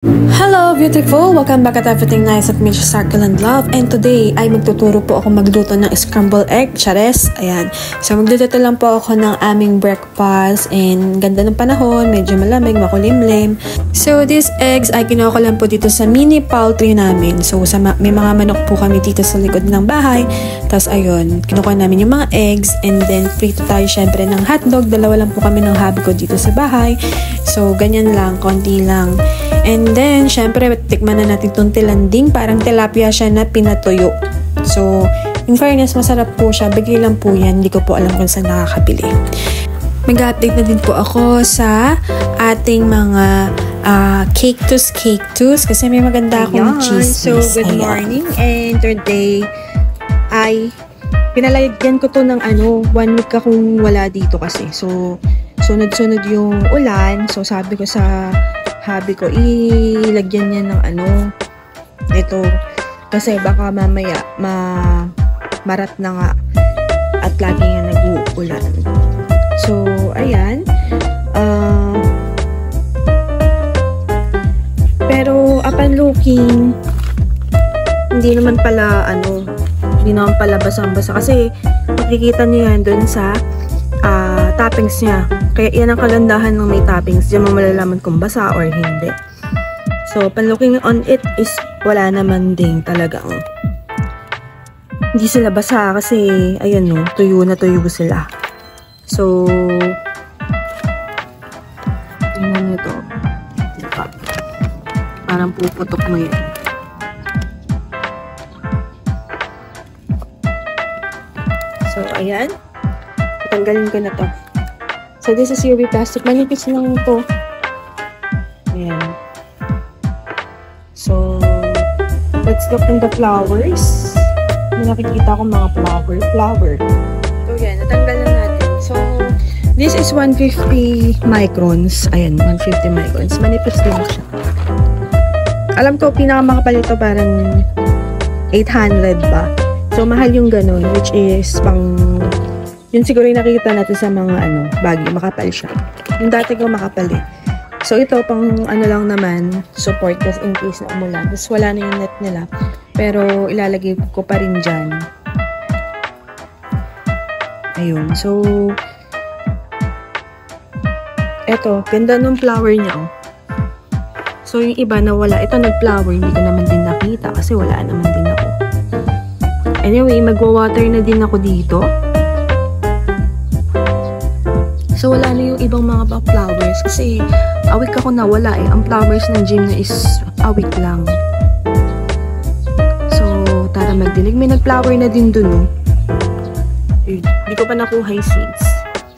Hello beautiful! Welcome back at Everything Nice at Mitch Circle and Love. And today ay magtuturo po ako magluto ng scrambled egg, chares. Ayan. So magluto lang po ako ng aming breakfast and ganda ng panahon, medyo malamig, makulimlim. So these eggs ay kinuha ko lang po dito sa mini poultry namin. So may mga manok po kami dito sa likod ng bahay. Tapos ayun, kinuha namin yung mga eggs and then prito tayo syempre ng hotdog. Dalawa lang po kami ng hubby ko dito sa bahay. So ganyan lang, konti lang. And then, syempre, tikman na natin itong tilanding. Parang tilapia siya na pinatuyo. So, in fairness, masarap po siya. Bigay lang po yan. Hindi ko po alam kung saan nakakabili. Mag-update na din po ako sa ating mga cactus. Kasi may maganda akong cheese. So, good morning. And today, ay pinalayagyan ko to ng 1 week akong wala dito kasi. So, sunod-sunod yung ulan. So, sabi ko sa hubby ko, ilagyan niya ng ito. Kasi baka mamaya, marat na nga. At lagi nga nag-uulan. So, ayan. Pero, upon looking, hindi naman pala basang-basa. Kasi, makikita niyo yan dun sa toppings niya. Kaya yan ang kagandahan ng may toppings. Diyan mo malalaman kung basa or hindi. So, pan-looking on it is wala naman ding talagang hindi sila basa kasi ayun no, tuyo na tuyo sila. So, tingnan nyo to. Diba? Parang puputok mo yan. So, ayan. Tanggalin ko na to. So, this is UV plastic. Manipis lang ito. Ayan. So, let's look in the flowers. May nakikita ko mga flower. So, yan. Natanggal na natin. So, this is 150 microns. Ayan, 150 microns. Manipis din siya. Alam ko, pinakamakapal ito parang 800 ba? So, mahal yung ganun, which is pang yun siguro yung nakikita natin sa mga bagay, makapal siya. Yung dati ko makapal eh. So ito pang lang naman, support just in case na umulan. Tapos wala na yung net nila. Pero ilalagay ko pa rin dyan. Ayun. So eto, ganda nung flower niya oh. So yung iba na wala. Ito nag-flower, hindi ko naman din nakita kasi wala naman din ako. Anyway, magwa-water na din ako dito. So, wala na yung ibang mga flowers kasi awik ako na wala eh. Ang flowers ng gym na is awik lang. So, tara magdilig. May nag-flower na din dun, oh. Hindi ko pa nakuha yung seeds.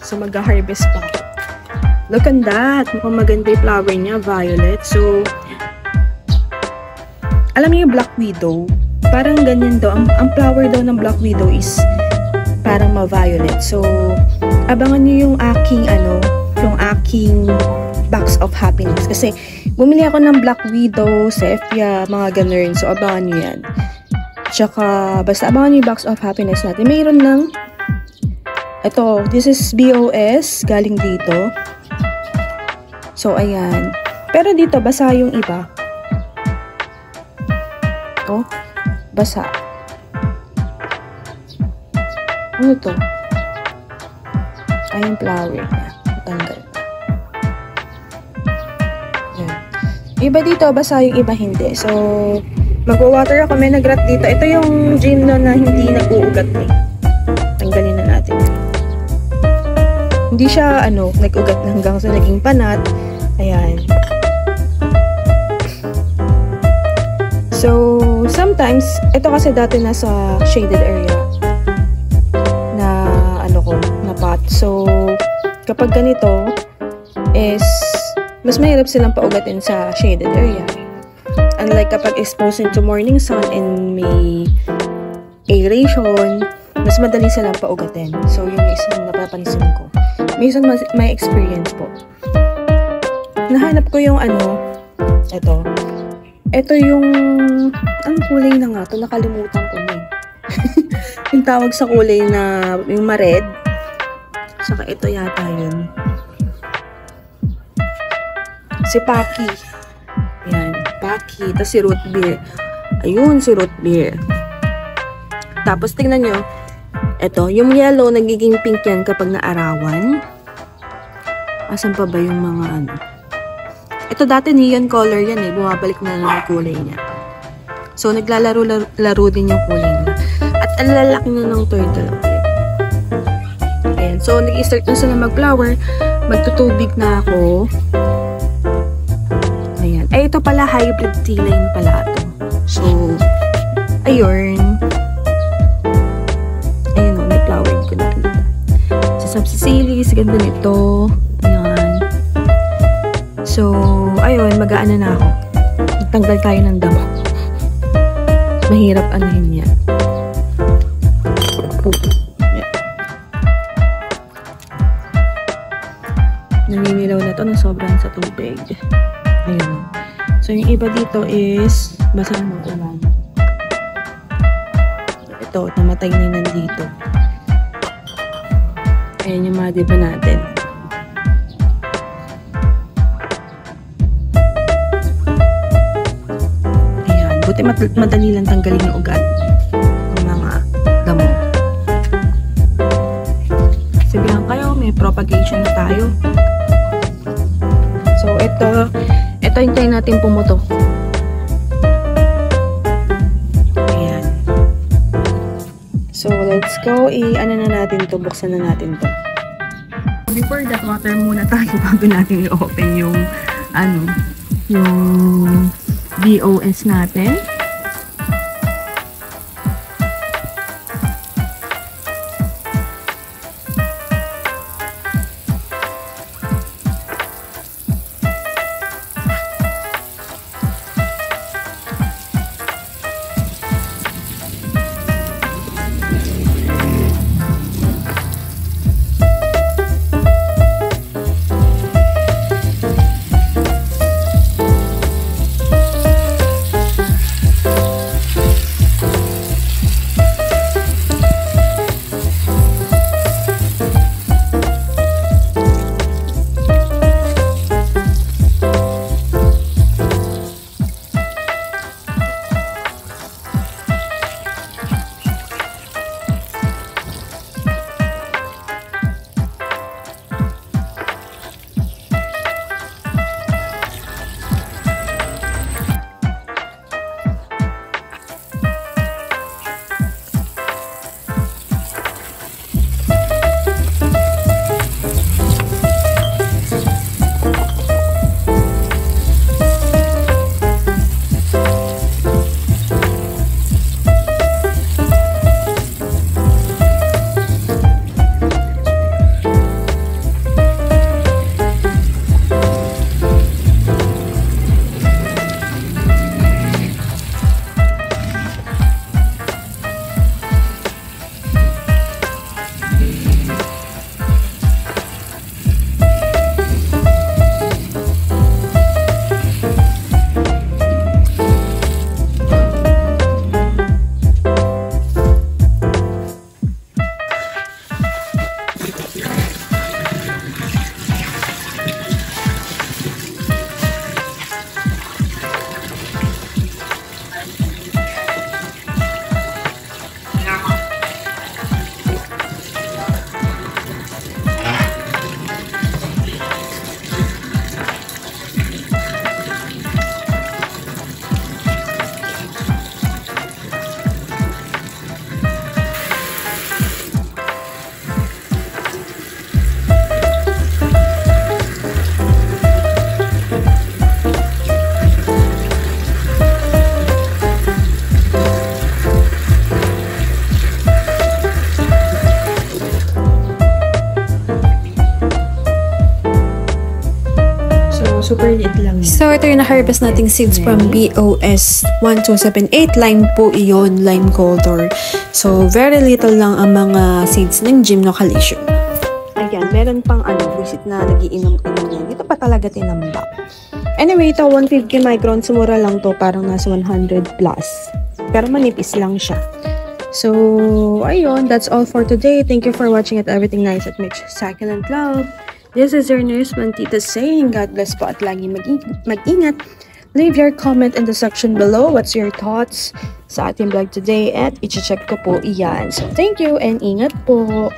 So, mag-harvest pa ako. Look at that. Mukhang maganda yung flower niya, violet. So, alam niyo yung Black Widow? Parang ganyan daw. Ang flower daw ng Black Widow is parang ma-violet. So, abangan niyo yung aking box of happiness. Kasi, bumili ako ng Black Widow, Sephia, mga ganun. So, abangan niyo yan. Tsaka, basta abangan niyo yung box of happiness natin. Mayroon ng, ito, this is BOS, galing dito. So, ayan. Pero dito, basa yung iba. Ito, basa. Ano to? Ay, yung flower niya. Matanggal na. Yan. Iba dito, basa yung iba hindi. So, mag-water ako. May nag-rat dito. Ito yung gym no na hindi nag-uugat eh. Tanggalin na natin. Hindi siya, nag-ugat na hanggang sa naging panat. Ayan. So, sometimes, ito kasi dati nasa shaded area. So, kapag ganito is mas mahirap silang paugatin sa shaded area. Unlike kapag exposed into morning sun and may aeration, mas madali silang paugatin. So, yun yung isang napapansin ko. Minsan may experience po. Nahanap ko yung ito. Ito yung ang kulay na nga to, nakalimutan ko na. Yung tawag sa kulay na yung ma-red. Saka ito yata yun. Si Paki. Ayan. Lucky. Tapos si root beer. Ayun, si root beer. Tapos tingnan nyo. Ito, yung yellow, nagiging pink yan kapag naarawan. Asan pa ba yung mga ano? Ito dati neon color yan eh. Bumabalik na lang yung kulay niya. So, naglalaro din yung kulay niya. At ang lalaki na ng turtle. Ayan. So, nag-start na sila mag-flower. Magtutubig na ako. Ayan. Ay, ito pala, hybrid tea line pala ito. So, ayun. Ayun o, may flowering ko nakita. Sa Sapsisilis, ganda nito. Ayan. So, ayun, mag-aano na ako. Nagtanggal tayo ng damo. Mahirap anuhin yan. Naninilaw na to na sobrang sa tubig. Ayun. So, yung iba dito is basa ng ulan. Ito, namatay na yung nandito. Ayan yung mga diba natin. Ayan. Buti madali lang tanggalin yung ugat ng mga damo. Sabihan kayo, may propagation na tayo. So, ito hintayin natin pumutok. Ayan. So, let's go. Ano na natin to, buksan na natin to. Before that, water muna tayo bago natin i-open yung, yung BOS natin. Super liit lang. So, ito yung na-harvest nating seeds from BOS 1278. Lime po iyon, lime color. So, very little lang ang mga seeds ng Gymnocalycium. Ayan, meron pang visit na nagiinom-inom yan. Dito pa talaga tinambak. Anyway, ito 150 microns. Mura lang to. Parang nasa 100 plus. Pero manipis lang siya. So, ayun. That's all for today. Thank you for watching at Everything Nice at Mitch Succulent Love. This is your nurse, Mantita saying God bless po at lagi mag-ingat. leave your comment in the section below. What's your thoughts sa ating vlog today? At i-check ko po iyan. So, thank you and ingat po!